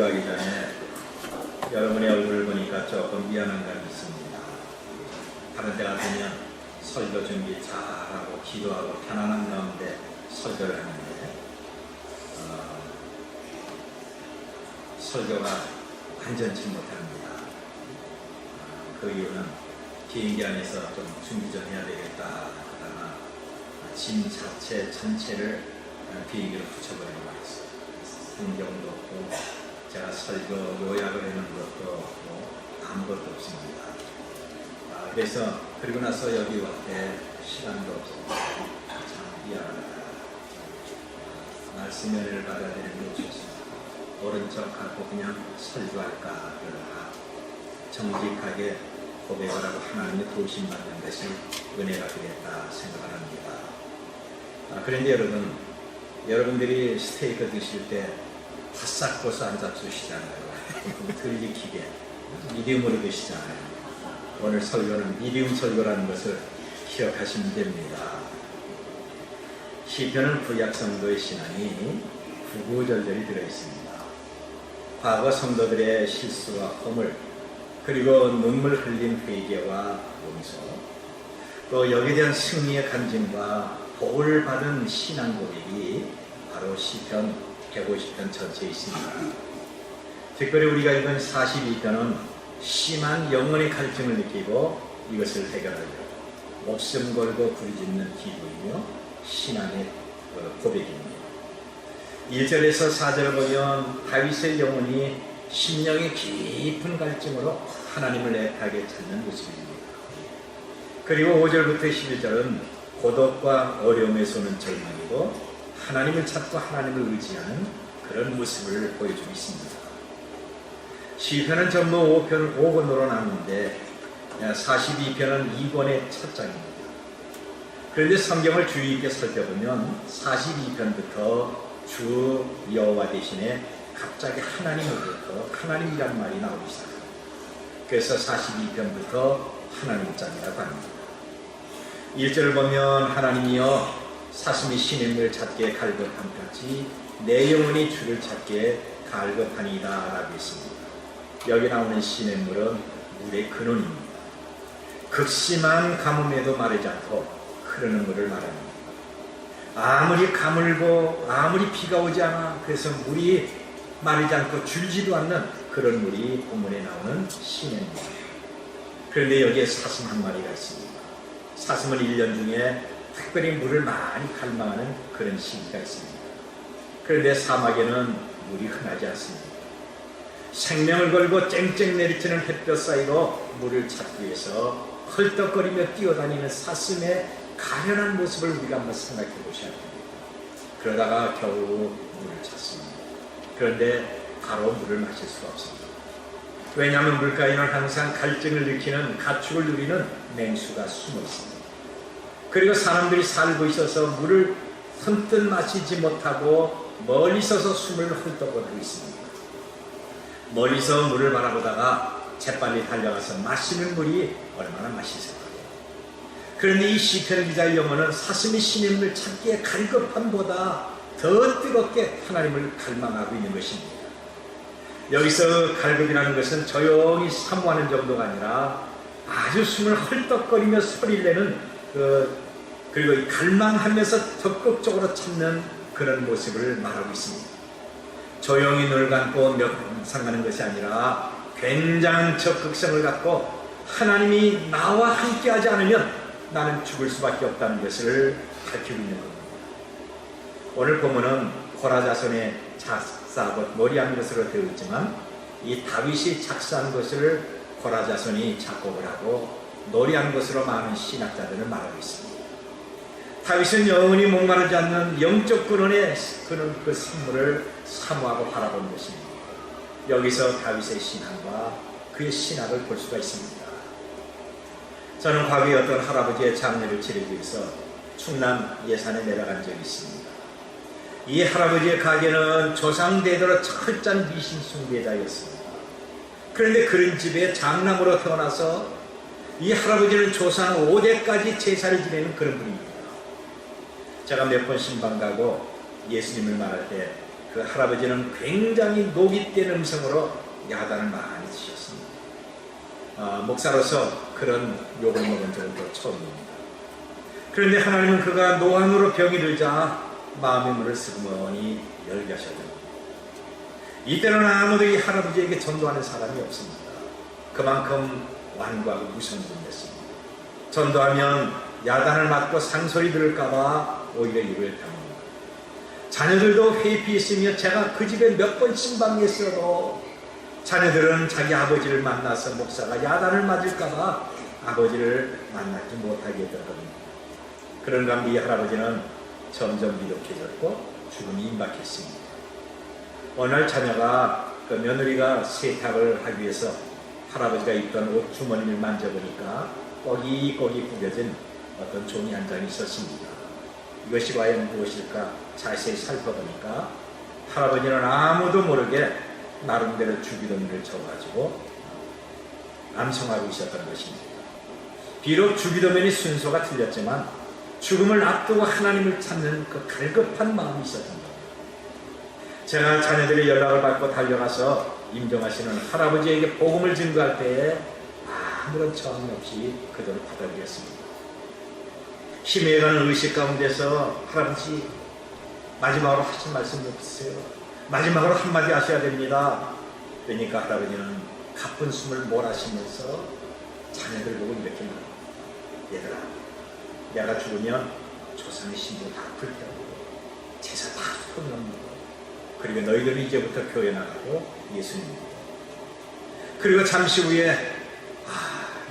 설교하기 전에 여러분의 얼굴을 보니까 조금 미안한 감이 있습니다. 다른 때 같으면 설교 준비 잘하고 기도하고 편안한 가운데 설교를 하는데 설교가 완전치 못합니다. 그 이유는 비행기 안에서 좀 준비 좀 해야 되겠다 하다가 짐 자체 전체를 비행기로 붙여버리고 말았어요. 성경도 없고 제가 설교 요약을 해놓은 것도 없고 아무것도 없습니다. 그래서 그리고 나서 여기 올 때 시간도 없었고 참 미안하다. 말씀의 은혜를 받아들이는 게 없었습니다. 옳은 척하고 그냥 설교할까 그러다가 정직하게 고백을 하고 하나님의 도우심받는 것이 은혜가 되겠다 생각을 합니다. 그런데 여러분들이 스테이크 드실 때 바싹 고서 안 잡수시잖아요. 덜 익히게 미디움으로 드시잖아요. 오늘 설교는 미디움 설교라는 것을 기억하시면 됩니다. 시편은 구약 성도의 신앙이 구구절절히 들어있습니다. 과거 성도들의 실수와 허물, 그리고 눈물 흘린 회개와 용서, 또 여기에 대한 승리의 간증과 복을 받은 신앙 고백이 바로 시편 150편 전체에 있습니다. 특별히 우리가 읽은 42편은 심한 영혼의 갈증을 느끼고 이것을 해결하려 목숨 걸고 부르짖는 기도이며 신앙의 고백입니다. 1절에서 4절을 보면 다윗의 영혼이 심령의 깊은 갈증으로 하나님을 애타게 찾는 모습입니다. 그리고 5절부터 11절은 고독과 어려움에서 오는 절망이고 하나님을 찾고 하나님을 의지하는 그런 모습을 보여주고 있습니다. 시편은 전부 5권으로 나누는데 42편은 2권의 첫 장입니다. 그런데 성경을 주의 깊게 살펴보면 42편부터 주 여호와 대신에 갑자기 하나님으로부터 하나님이란 말이 나오기 시작합니다. 그래서 42편부터 하나님장이라고 합니다. 1절을 보면 하나님이여 사슴이 시냇물을 찾기에 갈급함같이 내 영혼이 주를 찾기에 갈급하니이다 라고 했습니다. 여기 나오는 시냇물은 물의 근원입니다. 극심한 가뭄에도 마르지 않고 흐르는 물을 말합니다. 아무리 가물고 아무리 비가 오지 않아 그래서 물이 마르지 않고 줄지도 않는 그런 물이 본문에 나오는 시냇물. 그런데 여기에 사슴 한 마리가 있습니다. 사슴은 1년 중에 특별히 물을 많이 갈망하는 그런 시기가 있습니다. 그런데 사막에는 물이 흔하지 않습니다. 생명을 걸고 쨍쨍 내리치는 햇볕 사이로 물을 찾기 위해서 헐떡거리며 뛰어다니는 사슴의 가련한 모습을 우리가 한번 생각해 보셔야 됩니다. 그러다가 겨우 물을 찾습니다. 그런데 바로 물을 마실 수가 없습니다. 왜냐하면 물가에는 항상 갈증을 느끼는 가축을 누리는 맹수가 숨어 있습니다. 그리고 사람들이 살고 있어서 물을 선뜻 마시지 못하고 멀리 서서 숨을 헐떡거리고 있습니다. 멀리서 물을 바라보다가 재빨리 달려가서 마시는 물이 얼마나 맛있을까요? 그런데 이 시편 기자의 영혼은 사슴이 시냇물 찾기에 갈급함보다 더 뜨겁게 하나님을 갈망하고 있는 것입니다. 여기서 갈급이라는 것은 조용히 사모하는 정도가 아니라 아주 숨을 헐떡거리며 소리를 내는 그리고 이 갈망하면서 적극적으로 찾는 그런 모습을 말하고 있습니다. 조용히 눈을 감고 명상하는 것이 아니라 굉장한 적극성을 갖고 하나님이 나와 함께하지 않으면 나는 죽을 수밖에 없다는 것을 밝히고 있는 겁니다. 오늘 본문은 고라자손의 작사하고 노래한 것으로 되어 있지만 이 다윗이 작사한 것을 고라자손이 작곡을 하고 노래한 것으로 많은 신학자들은 말하고 있습니다. 다윗은 영원히 목마르지 않는 영적 근원의 그 선물을 사모하고 바라보는 것입니다. 여기서 다윗의 신앙과 그의 신학을 볼 수가 있습니다. 저는 과거에 어떤 할아버지의 장례를 치르기 위해서 충남 예산에 내려간 적이 있습니다. 이 할아버지의 가게는 조상대대로 철저한 미신 숭배자였습니다. 그런데 그런 집에 장남으로 태어나서 이 할아버지는 조상 5대까지 제사를 지내는 그런 분입니다. 제가 몇 번 신방 가고 예수님을 말할 때 그 할아버지는 굉장히 녹이 뗀 음성으로 야단을 많이 치셨습니다. 목사로서 그런 욕을 먹은 적은 또 처음입니다. 그런데 하나님은 그가 노안으로 병이 들자 마음의 문을 스그머니 열게 하셨습니다. 이때는 아무도 이 할아버지에게 전도하는 사람이 없습니다. 그만큼 완고하고 무성분했습니다. 전도하면 야단을 맞고 상소리 들을까봐 오히려 입을 다뭅니다. 자녀들도 회피에 있으며 제가 그 집에 몇 번 신방했어도 자녀들은 자기 아버지를 만나서 목사가 야단을 맞을까봐 아버지를 만나지 못하게 되거든요. 그런가 이 할아버지는 점점 미독해졌고 죽음이 임박했습니다. 어느 날 자녀가 그 며느리가 세탁을 하기 위해서 할아버지가 입던 옷 주머니를 만져보니까 꼬깃꼬깃 구겨진 어떤 종이 한 장이 있었습니다. 이것이 과연 무엇일까 자세히 살펴보니까 할아버지는 아무도 모르게 나름대로 주기도문을 적어가지고 암송하고 있었던 것입니다. 비록 주기도문의 순서가 틀렸지만 죽음을 앞두고 하나님을 찾는 그 갈급한 마음이 있었던 겁니다. 제가 자녀들의 연락을 받고 달려가서 임종하시는 할아버지에게 복음을 증거할 때에 아무런 저항 없이 그들을 받아들였습니다. 힘에 가는 의식 가운데서 할아버지 마지막으로 하신 말씀이 없으세요? 마지막으로 한마디 하셔야 됩니다. 그러니까 할아버지는 가쁜 숨을 몰아쉬면서 자녀들 보고 이렇게 말합니다. 얘들아, 내가 죽으면 조상의 신분 다 불태우고 제사 다 소멸하고 그리고 너희들은 이제부터 교회 나가고 예수님 믿고 그리고 잠시 후에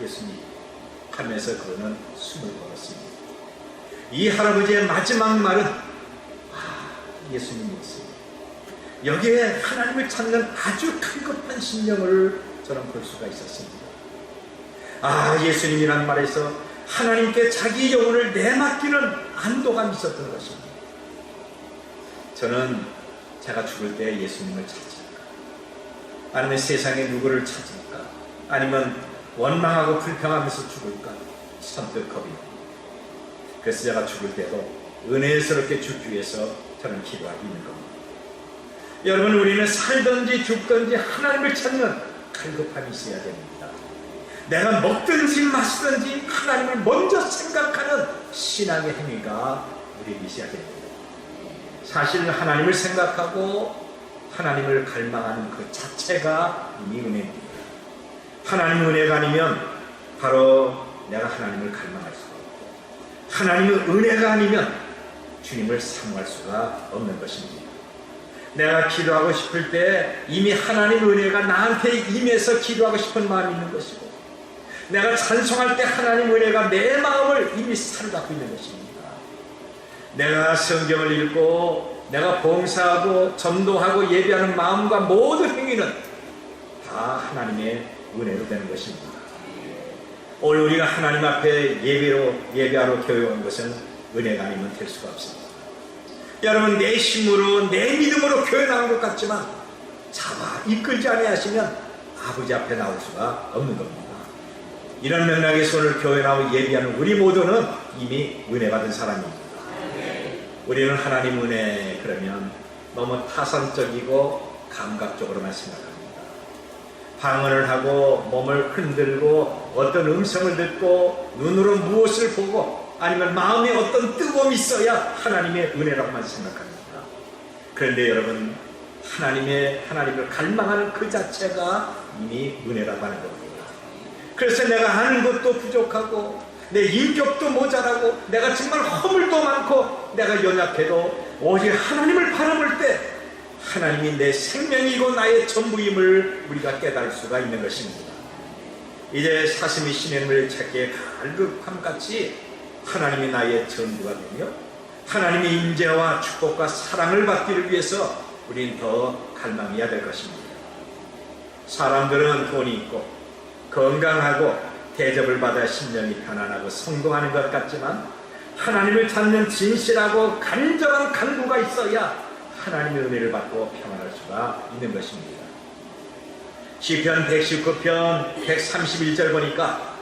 예수님 하면서 그는 숨을 걸었습니다. 이 할아버지의 마지막 말은 예수님 믿습니다. 여기에 하나님을 찾는 아주 갈급한 심령을 저는 볼 수가 있었습니다. 예수님이란 말에서 하나님께 자기 영혼을 내맡기는 안도감이 있었던 것입니다. 저는 제가 죽을 때 예수님을 찾을까? 아니면 세상에 누구를 찾을까? 아니면 원망하고 불평하면서 죽을까? 선뜻 겁이 납니다. 그래서 제가 죽을 때도 은혜스럽게 죽기 위해서 저는 기도하고 있는 겁니다. 여러분, 우리는 살든지 죽든지 하나님을 찾는 갈급함이 있어야 됩니다. 내가 먹든지 마시든지 하나님을 먼저 생각하는 신앙의 행위가 우리에게 있어야 됩니다. 사실 하나님을 생각하고 하나님을 갈망하는 그 자체가 이미 은혜입니다. 하나님의 은혜가 아니면 바로 내가 하나님을 갈망할 수가 없고 하나님의 은혜가 아니면 주님을 사모할 수가 없는 것입니다. 내가 기도하고 싶을 때 이미 하나님의 은혜가 나한테 임해서 기도하고 싶은 마음이 있는 것이고 내가 찬송할 때 하나님의 은혜가 내 마음을 이미 사로잡고 있는 것입니다. 내가 성경을 읽고 내가 봉사하고 전도하고 예배하는 마음과 모든 행위는 다 하나님의 은혜로 되는 것입니다. 오늘 우리가 하나님 앞에 예배하러 교회 온 것은 은혜가 아니면 될 수가 없습니다. 여러분, 내 힘으로 내 믿음으로 교회 나온 것 같지만 잡아 이끌지 아니하시면 아버지 앞에 나올 수가 없는 겁니다. 이런 맥락에서 오늘 교회 나오고 예배하는 우리 모두는 이미 은혜 받은 사람입니다. 우리는 하나님 은혜 그러면 너무 타선적이고 감각적으로만 생각합니다. 방언을 하고 몸을 흔들고 어떤 음성을 듣고 눈으로 무엇을 보고 아니면 마음에 어떤 뜨거움이 있어야 하나님의 은혜라고만 생각합니다. 그런데 여러분, 하나님을 갈망하는 그 자체가 이미 은혜라고 하는 겁니다. 그래서 내가 아는 것도 부족하고 내 인격도 모자라고 내가 정말 허물도 많고 내가 연약해도 오직 하나님을 바라볼 때 하나님이 내 생명이고 나의 전부임을 우리가 깨달을 수가 있는 것입니다. 이제 사슴이 신의 물을 찾기에 갈급함같이 하나님이 나의 전부가 되며 하나님의 임재와 축복과 사랑을 받기를 위해서 우리는 더 갈망해야 될 것입니다. 사람들은 돈이 있고 건강하고 대접을 받아 심령이 편안하고 성공하는 것 같지만 하나님을 찾는 진실하고 간절한 간구가 있어야 하나님의 은혜를 받고 평안할 수가 있는 것입니다. 시편 119편 131절 보니까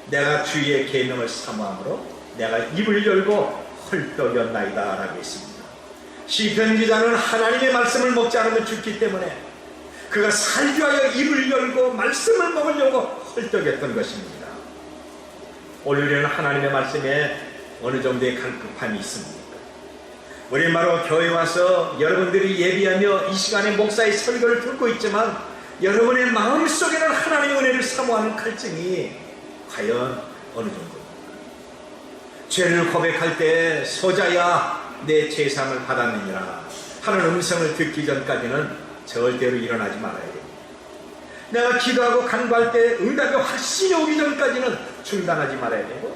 내가 주의 계명을 사모함으로 내가 입을 열고 헐떡였나이다 라고 했습니다. 시편 기자는 하나님의 말씀을 먹지 않으면 죽기 때문에 그가 살기 위하여 입을 열고 말씀을 먹으려고 헐떡였던 것입니다. 오늘 우리는 하나님의 말씀에 어느 정도의 갈급함이 있습니까? 우리는 바로 교회 와서 여러분들이 예비하며 이 시간에 목사의 설교를 듣고 있지만 여러분의 마음속에는 하나님의 은혜를 사모하는 갈증이 과연 어느 정도입니까? 죄를 고백할 때 소자야 내 죄사함을 받았느니라 하는 음성을 듣기 전까지는 절대로 일어나지 말아야 됩니다. 내가 기도하고 간구할 때 응답이 확신이 오기 전까지는 중단하지 말아야 되고,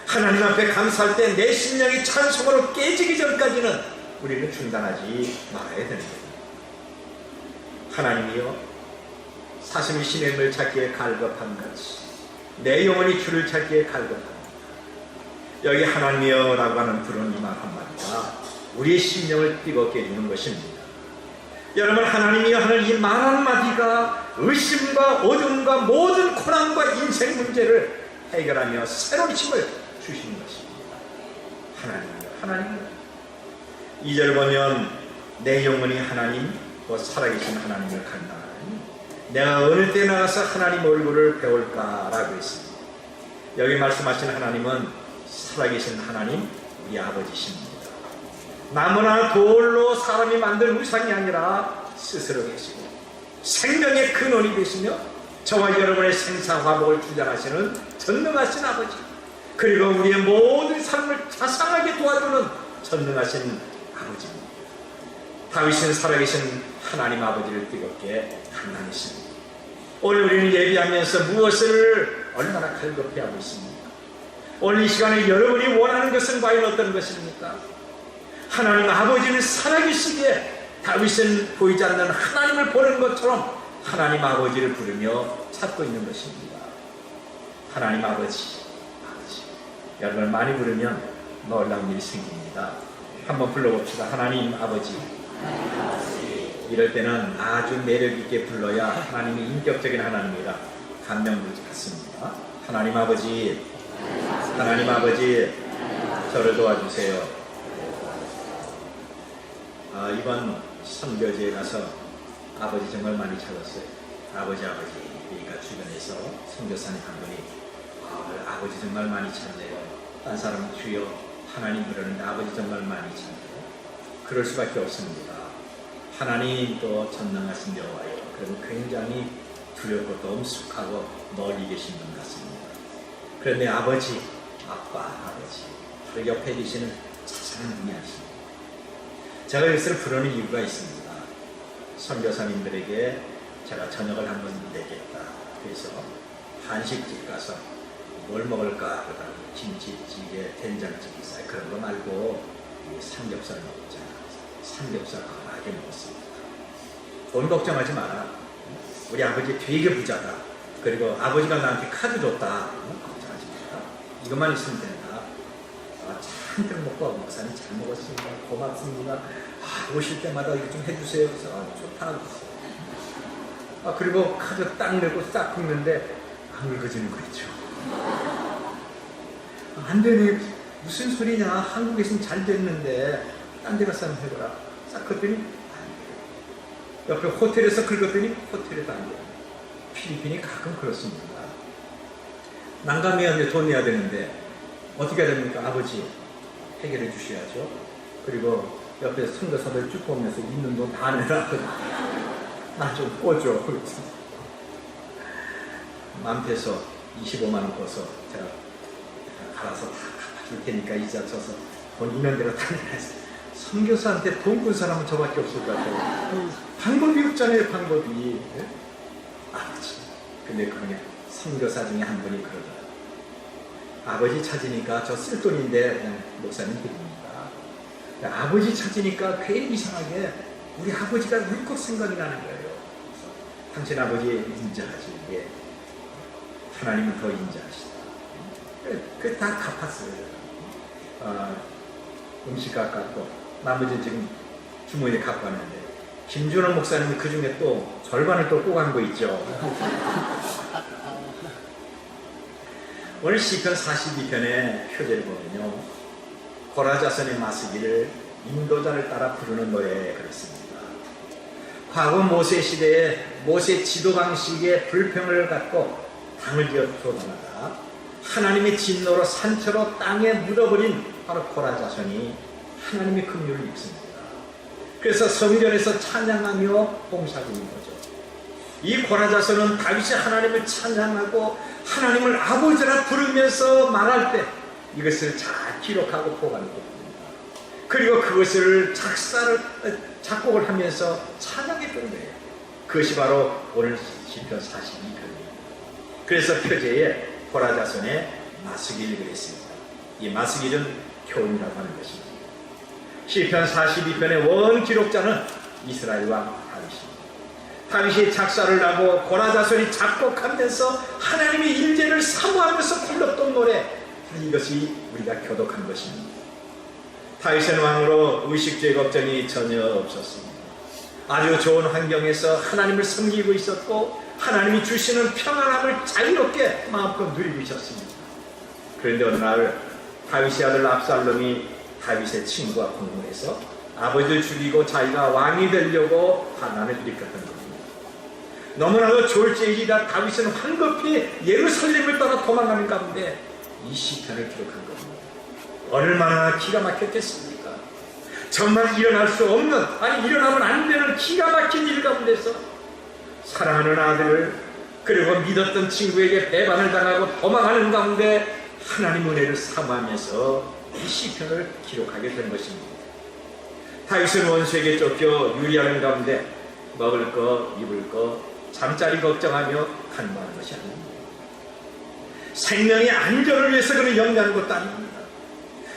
하나님 앞에 감사할 때 내 심령이 찬송으로 깨지기 전까지는 우리는 중단하지 말아야 되는 거예요. 하나님이여, 사슴이 시냇물 찾기에 갈급한 같이 내 영혼이 주를 찾기에 갈급합니다. 여기 하나님이여 라고 하는 부르는 이 말 한마디가 우리의 심령을 뜨겁게 해주는 것입니다. 여러분, 하나님이여 하는 이 말 한마디가 의심과 어둠과 모든 고난과 인생 문제를 해결하며 새로운 힘을 주시는 것입니다. 하나님이여, 하나님이여. 2절 보면 내 영혼이 하나님 곧 살아계신 하나님을 간다하니 내가 어느 때 나가서 하나님 얼굴을 배울까라고 했습니다. 여기 말씀하신 하나님은 살아계신 하나님, 우리 아버지십니다. 나무나 돌로 사람이 만든 우상이 아니라 스스로 계시고 생명의 근원이 되시며 저와 여러분의 생사화복을 주장하시는 전능하신 아버지, 그리고 우리의 모든 삶을 자상하게 도와주는 전능하신 아버지입니다. 다윗은 살아계신 하나님 아버지를 뜨겁게 강단했습니다. 오늘 우리는 예비하면서 무엇을 얼마나 갈급해하고 있습니까? 오늘 이 시간에 여러분이 원하는 것은 과연 어떤 것입니까? 하나님 아버지는 살아계시기에 다윗은 보이지 않는 하나님을 보는 것처럼 하나님 아버지를 부르며 찾고 있는 것입니다. 하나님 아버지, 아버지. 여러분 많이 부르면 놀라운 일이 생깁니다. 한번 불러봅시다. 하나님 아버지. 이럴 때는 아주 매력 있게 불러야 하나님이 인격적인 하나님이라 감명받습니다. 하나님 아버지, 하나님 아버지, 저를 도와주세요. 이번 선교지에 가서 아버지 정말 많이 찾았어요. 아버지, 그러니까 주변에서 선교사님 한 분이 아버지 정말 많이 찾네요. 딴 사람은 주여 하나님 부르는데 아버지 정말 많이 찾네요. 그럴 수밖에 없습니다. 하나님도 전능하신 여호와예요. 그리고 굉장히 두렵고 또 엄숙하고 멀리 계신 분 같습니다. 그런데 아버지, 아빠, 아버지, 그 옆에 계시는 자상한 분이 아십니다. 제가 이것을 부르는 이유가 있습니다. 선교사님들에게 제가 저녁을 한번 내겠다. 그래서 한식집 가서 뭘 먹을까 그러다 김치찌개, 된장찌개 있어요. 그런 거 말고 삼겹살 먹자. 삼겹살 강하게 먹었습니다. 돈 걱정하지 마라. 우리 아버지 되게 부자다. 그리고 아버지가 나한테 카드 줬다. 걱정하지 마라. 이것만 있으면 된다. 한턱 먹고 목사님 잘 먹었습니다. 고맙습니다. 오실 때마다 이거 좀 해주세요. 그래서 좋다. 그리고 카드 딱 내고 싹 긁는데 안 긁어지는 거죠. 안 되네. 무슨 소리냐. 한국에서는 잘 됐는데 딴 데 가서 한번 해보라. 싹 긁더니 안 돼요. 옆에 호텔에서 긁었더니 호텔에도 안 돼요. 필리핀이 가끔 그렇습니다. 난감해야 돈 내야 되는데 어떻게 해야 됩니까? 아버지 해결해 주셔야죠. 그리고 옆에 선교사들 쭉 보면서 있는 돈 다 내라. 나 좀 꿔줘. 맘태서 25만원 꿔서 제가 알아서 다 갚아줄 테니까 이자 쳐서 돈 있는 대로 다 내라서. 선교사한테 돈 꾼 사람은 저밖에 없을 것 같아요. 방법이 없잖아요. 방법이. 아버지. 근데 그러냐 선교사 중에 한 분이 그러더라고요. 아버지 찾으니까 저 쓸 돈인데 그냥 목사님 드립니다. 아버지 찾으니까 괜히 이상하게 우리 아버지가 물컥 생각이 나는 거예요. 당신 아버지 인자하지. 예. 하나님은 더 인자하시다. 그 다 갚았어요. 음식 깎았고 나머지 지금 주머니에 갖고 왔는데 김준원 목사님이 그 중에 또 절반을 또 꼬간 거 있죠. 오늘 시편 42편의 표제를 보면요, 고라자손의 마스기를 인도자를 따라 부르는 노래 그렇습니다. 과거 모세 시대에 모세 지도 방식에 불평을 갖고 당을 지어 쫓아나가 하나님의 진노로 산처로 땅에 묻어버린 바로 고라 자손이 하나님의 긍휼을 입습니다. 그래서 성전에서 찬양하며 봉사드린 거죠. 이 고라 자손은 다윗이 하나님을 찬양하고 하나님을 아버지라 부르면서 말할 때 이것을 잘 기록하고 보관하고 있습니다. 그리고 그것을 작곡을 하면서 찬양했던 거예요. 그것이 바로 오늘 시편 42편입니다. 그래서 표제에 고라 자손의 마스길을 그랬습니다. 이 마스길은 교훈이라고 하는 것입니다. 시편 42편의 원 기록자는 이스라엘 왕 다윗입니다. 다윗이 작사를 하고 고라 자손이 작곡하면서 하나님의 임재를 사모하면서 불렀던 노래, 이것이 우리가 교독한 것입니다. 다윗은 왕으로 의식주의 걱정이 전혀 없었습니다. 아주 좋은 환경에서 하나님을 섬기고 있었고 하나님이 주시는 평안함을 자유롭게 마음껏 누리고 있었습니다. 그런데 어느 날 다윗의 아들 압살롬이 다윗의 친구와 공문해서 아버지를 죽이고 자기가 왕이 되려고 반란을 일으켰던 겁니다. 너무나도 졸지이다 다윗은 황급히 예루살렘을 떠나 도망가는 가운데 이 시편을 기록한 겁니다. 얼마나 기가 막혔겠습니까? 정말 일어날 수 없는, 아니 일어나면 안 되는 기가 막힌 일 가운데서 사랑하는 아들을 그리고 믿었던 친구에게 배반을 당하고 도망하는 가운데 하나님 은혜를 사모하면서 이 시편을 기록하게 된 것입니다. 다윗은 원수에게 쫓겨 유리하는 가운데 먹을 거, 입을 거, 잠자리 걱정하며 간구하는 것이 아닙니다. 생명의 안전을 위해서 그는 염려하는 것도 아닙니다.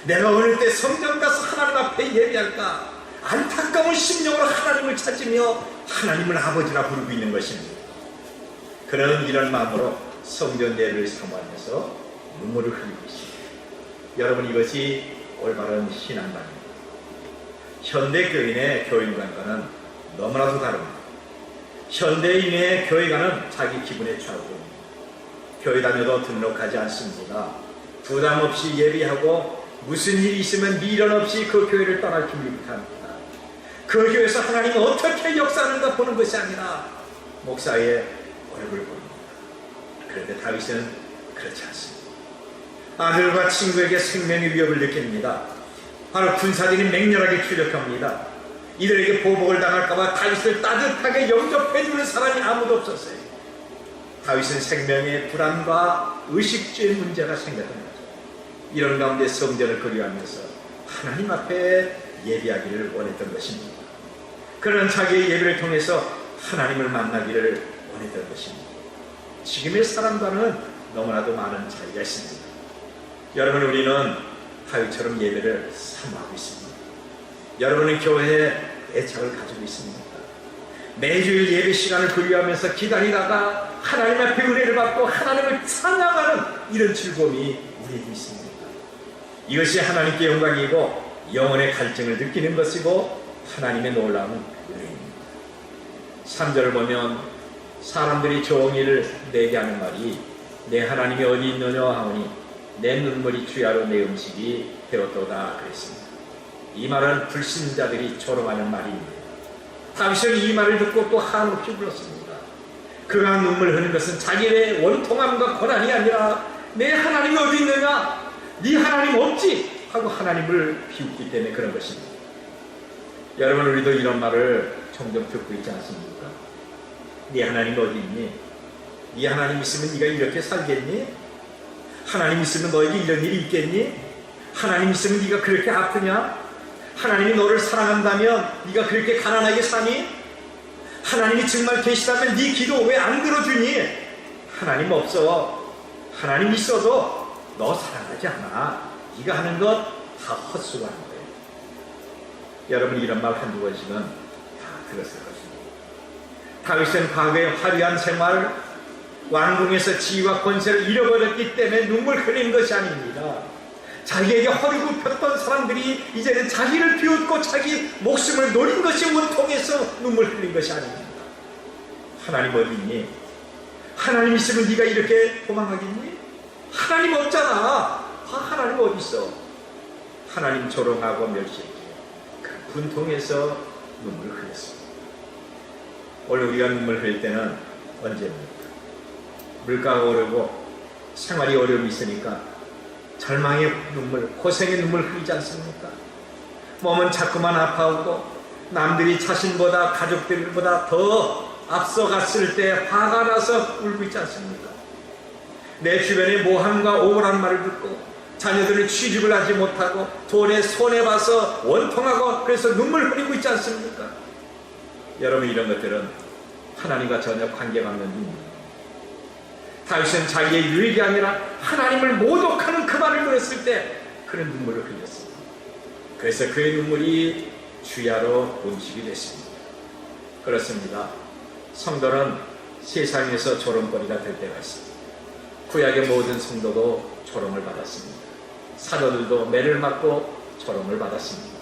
내가 어느 때 성전 가서 하나님 앞에 예배할까 안타까운 심령으로 하나님을 찾으며 하나님을 아버지라 부르고 있는 것입니다. 그는 이런 마음으로 성전 예배를 사모하면서 눈물을 흘리고 있습니다. 여러분, 이것이 올바른 신앙관입니다. 현대교인의 교인관과는 너무나도 다릅니다. 현대인의 교회관은 자기 기분에 취하고 교회 다녀도 등록하지 않습니다. 부담 없이 예배하고 무슨 일이 있으면 미련 없이 그 교회를 떠날 준비부터 합니다. 그 교회에서 하나님이 어떻게 역사하는가 보는 것이 아니라 목사의 얼굴을 봅니다. 그런데 다윗은 그렇지 않습니다. 아들과 친구에게 생명의 위협을 느낍니다. 바로 군사들이 맹렬하게 출격합니다. 이들에게 보복을 당할까봐 다윗을 따뜻하게 영접해주는 사람이 아무도 없었어요. 다윗은 생명의 불안과 의식주의 문제가 생겼던 거죠. 이런 가운데 성전을 그리워하면서 하나님 앞에 예배하기를 원했던 것입니다. 그런 자기의 예배를 통해서 하나님을 만나기를 원했던 것입니다. 지금의 사람과는 너무나도 많은 차이가 있습니다. 여러분, 우리는 다윗처럼 예배를 사모하고 있습니다. 여러분은 교회에 애착을 가지고 있습니까? 매주일 예배 시간을 그리워하면서 기다리다가 하나님 앞에 은혜를 받고 하나님을 찬양하는 이런 즐거움이 우리에게 있습니다. 이것이 하나님께 영광이고 영혼의 갈증을 느끼는 것이고 하나님의 놀라운 은혜입니다. 3절을 보면 사람들이 종일 내게 하는 말이 내 하나님이 어디 있느냐 하오니 내 눈물이 주야로 내 음식이 되었도다 그랬습니다. 이 말은 불신자들이 조롱하는 말입니다. 다윗은 이 말을 듣고 또 한없이 불렀습니다. 그가 눈물 흐는 것은 자기의 원통함과 고난이 아니라 내 하나님이 어디 있느냐, 네 하나님 없지 하고 하나님을 비웃기 때문에 그런 것입니다. 여러분, 우리도 이런 말을 종종 듣고 있지 않습니까? 네 하나님 어디 있니? 네 하나님 있으면 네가 이렇게 살겠니? 하나님 있으면 너에게 이런 일이 있겠니? 하나님 있으면 네가 그렇게 아프냐? 하나님이 너를 사랑한다면 네가 그렇게 가난하게 사니? 하나님이 정말 계시다면 네 기도 왜 안 들어주니? 하나님 없어. 하나님 있어도 너 사랑하지 않아. 네가 하는 것 다 헛수고 하는 거예요. 여러분, 이런 말 한두 번씩은 다 들었을 것입니다. 다윗은 과거의 화려한 생활, 왕궁에서 지위와 권세를 잃어버렸기 때문에 눈물 흘리는 것이 아닙니다. 자기에게 허리 굽혔던 사람들이 이제는 자기를 비웃고 자기 목숨을 노린 것이 원통해서 눈물 흘린 것이 아닙니다. 하나님 어디 있니? 하나님 있으면 네가 이렇게 도망가겠니? 하나님 없잖아. 하나님 어디 있어? 하나님 조롱하고 멸시했죠. 분통해서 눈물을 흘렸습니다. 오늘 우리가 눈물 흘릴 때는 언제입니까? 물가가 오르고 생활이 어려움이 있으니까 절망의 눈물, 고생의 눈물 흘리지 않습니까? 몸은 자꾸만 아파오고 남들이 자신보다 가족들보다 더 앞서갔을 때 화가 나서 울고 있지 않습니까? 내 주변에 모함과 오보란 말을 듣고 자녀들은 취직을 하지 못하고 돈에 손해봐서 원통하고 그래서 눈물 흘리고 있지 않습니까? 여러분, 이런 것들은 하나님과 전혀 관계가 없는 눈물입니다. 다윗은 자기의 유익이 아니라 하나님을 모독하는 그 말을 들었을 때 그런 눈물을 흘렸습니다. 그래서 그의 눈물이 주야로 음식이 됐습니다. 그렇습니다. 성도는 세상에서 조롱거리가 될 때가 있습니다. 구약의 모든 성도도 조롱을 받았습니다. 사도들도 매를 맞고 조롱을 받았습니다.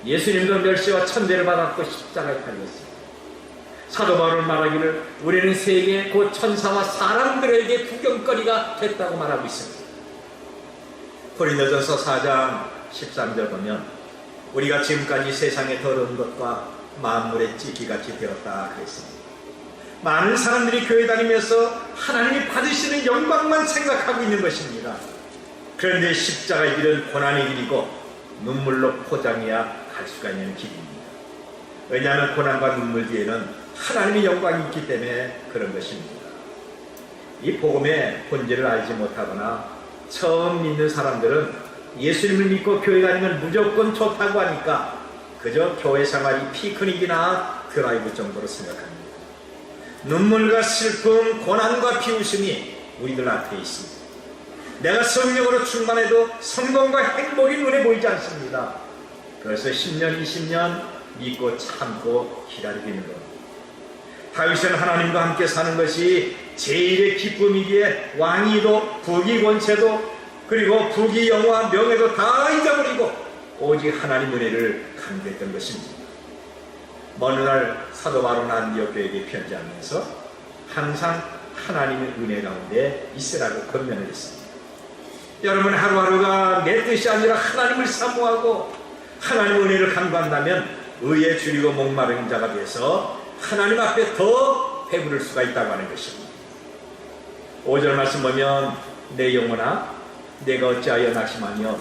예수님도 멸시와 천대를 받았고 십자가에 달렸습니다. 사도 바울은 말하기를 우리는 세계 곧 천사와 사람들에게 구경거리가 됐다고 말하고 있습니다. 고린도전서 4장 13절 보면 우리가 지금까지 세상에 더러운 것과 만물의 찌기같이 되었다 그랬습니다. 많은 사람들이 교회 다니면서 하나님이 받으시는 영광만 생각하고 있는 것입니다. 그런데 십자가의 길은 고난의 길이고 눈물로 포장해야 갈 수가 있는 길입니다. 왜냐하면 고난과 눈물 뒤에는 하나님의 영광이 있기 때문에 그런 것입니다. 이 복음의 본질을 알지 못하거나 처음 믿는 사람들은 예수님을 믿고 교회 다니면 무조건 좋다고 하니까 그저 교회 생활이 피크닉이나 드라이브 정도로 생각합니다. 눈물과 슬픔, 고난과 비웃음이 우리들 앞에 있습니다. 내가 성령으로 충만해도 성공과 행복이 눈에 보이지 않습니다. 그래서 10년, 20년 믿고 참고 기다리고 있는 겁니다. 다윗은 하나님과 함께 사는 것이 제일의 기쁨이기에 왕위도 부귀 권세도 그리고 부귀 영화 명예도 다 잊어버리고 오직 하나님 은혜를 간구했던 것입니다. 어느 날 사도 바울은 안디옥 교회에게 편지하면서 항상 하나님의 은혜 가운데 있으라고 권면을 했습니다. 여러분, 하루하루가 내 뜻이 아니라 하나님을 사모하고 하나님의 은혜를 간구한다면 의에 줄이고 목마른 자가 돼서 하나님 앞에 더 배부를 수가 있다고 하는 것입니다. 5절 말씀 보면 내 영혼아 내가 어찌하여 낙심하며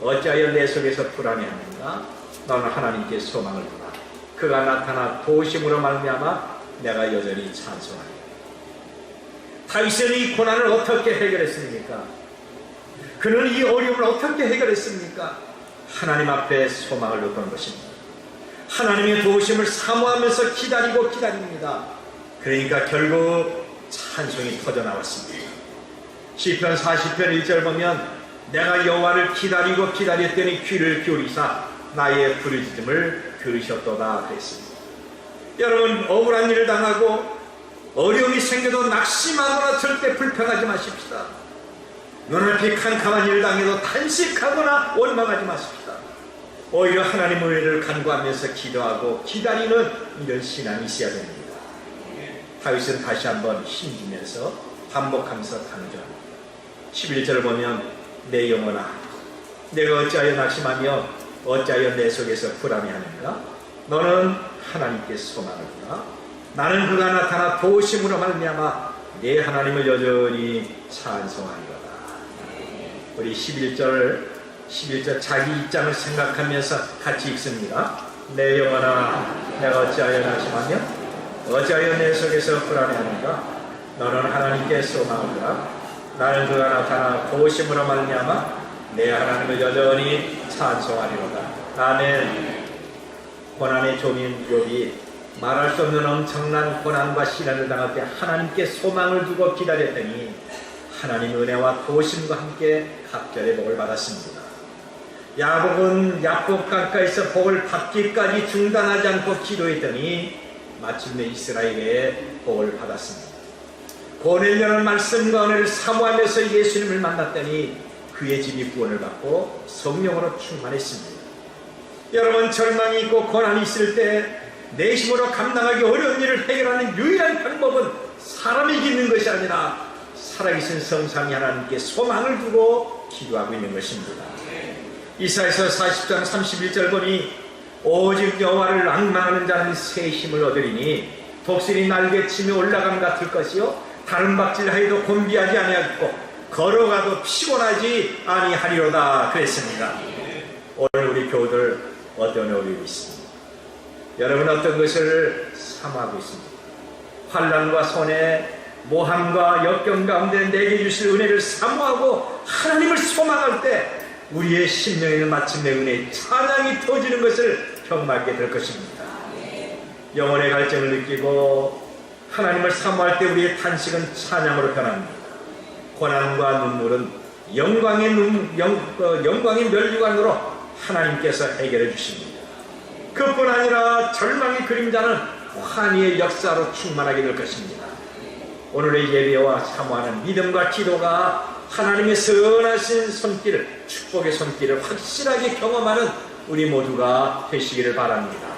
어찌하여 내 속에서 불안해하는가? 너는 하나님께 소망을 두라. 그가 나타나 도우심으로 말미암아 내가 여전히 찬송하리라. 다윗은 이 고난을 어떻게 해결했습니까? 그는 이 어려움을 어떻게 해결했습니까? 하나님 앞에 소망을 놓던 것입니다. 하나님의 도우심을 사모하면서 기다립니다. 그러니까 결국 찬송이 터져나왔습니다. 시편 40편 1절 보면 내가 여호와를 기다렸더니 귀를 기울이사 나의 부르짖음을 들으셨도다 그랬습니다. 여러분, 억울한 일을 당하고 어려움이 생겨도 낙심하거나 절대 불평하지 마십시다. 눈앞에 캄캄한 일을 당해도 탄식하거나 원망하지 마십시다. 오히려 하나님의 은혜를 간구하면서 기도하고 기다리는 이런 신앙이 있어야 됩니다. 다윗은 다시 한번 힘주면서 반복하면서 강조합니다. 11절을 보면 내 영혼아 내가 어찌하여 낙심하며 어찌하여 내 속에서 불안해하는가? 너는 하나님께 소망을 두라. 나는 그가 나타나 도우심으로 말미암아 내 하나님을 여전히 찬송하리로다. 우리 11절 자기 입장을 생각하면서 같이 읽습니다. 내 영혼아 내가 어찌하여 낙심하며 어찌하여 내 속에서 불안해하는가? 너는 하나님께 소망을 두라. 나는 그가 나타나 도우심으로 말미암아 내 하나님을 여전히 찬송하리로다. 아멘. 고난의 종인 욥이 말할 수 없는 엄청난 고난과 시련을 당할 때 하나님께 소망을 두고 기다렸더니 하나님의 은혜와 도우심과 함께 갑절의 복을 받았습니다. 야복은 야복 강가에서 복을 받기까지 중단하지 않고 기도했더니 마침내 이스라엘의 복을 받았습니다. 고넬료는 말씀과 은혜를 사모하면서 예수님을 만났더니 그의 집이 구원을 받고 성령으로 충만했습니다. 여러분, 절망이 있고 고난이 있을 때 내 힘으로 감당하기 어려운 일을 해결하는 유일한 방법은 사람이 이기는 것이 아니라 살아계신 성삼위 하나님께 소망을 두고 기도하고 있는 것입니다. 이사야서 40장 31절 보니 오직 여호와를 낭망하는 자는 새 힘을 얻으리니 독수리 날개치며 올라감 같을 것이요 다른 박질하여도 곤비하지 아니하고 걸어가도 피곤하지 아니하리로다 그랬습니다. 오늘 우리 교우들 어떤 어려움이 있습니까? 여러분 어떤 것을 사모하고 있습니까? 환난과 손해, 모함과 역경 가운데 내게 주실 은혜를 사모하고 하나님을 소망할 때 우리의 심령에는 마침내 은혜의 찬양이 터지는 것을 경험하게 될 것입니다. 영혼의 갈증을 느끼고 하나님을 사모할 때 우리의 탄식은 찬양으로 변합니다. 고난과 눈물은 영광의 면류관으로 하나님께서 해결해 주십니다. 그뿐 아니라 절망의 그림자는 환희의 역사로 충만하게 될 것입니다. 오늘의 예배와 사모하는 믿음과 기도가 하나님의 선하신 손길을, 축복의 손길을 확실하게 경험하는 우리 모두가 되시기를 바랍니다.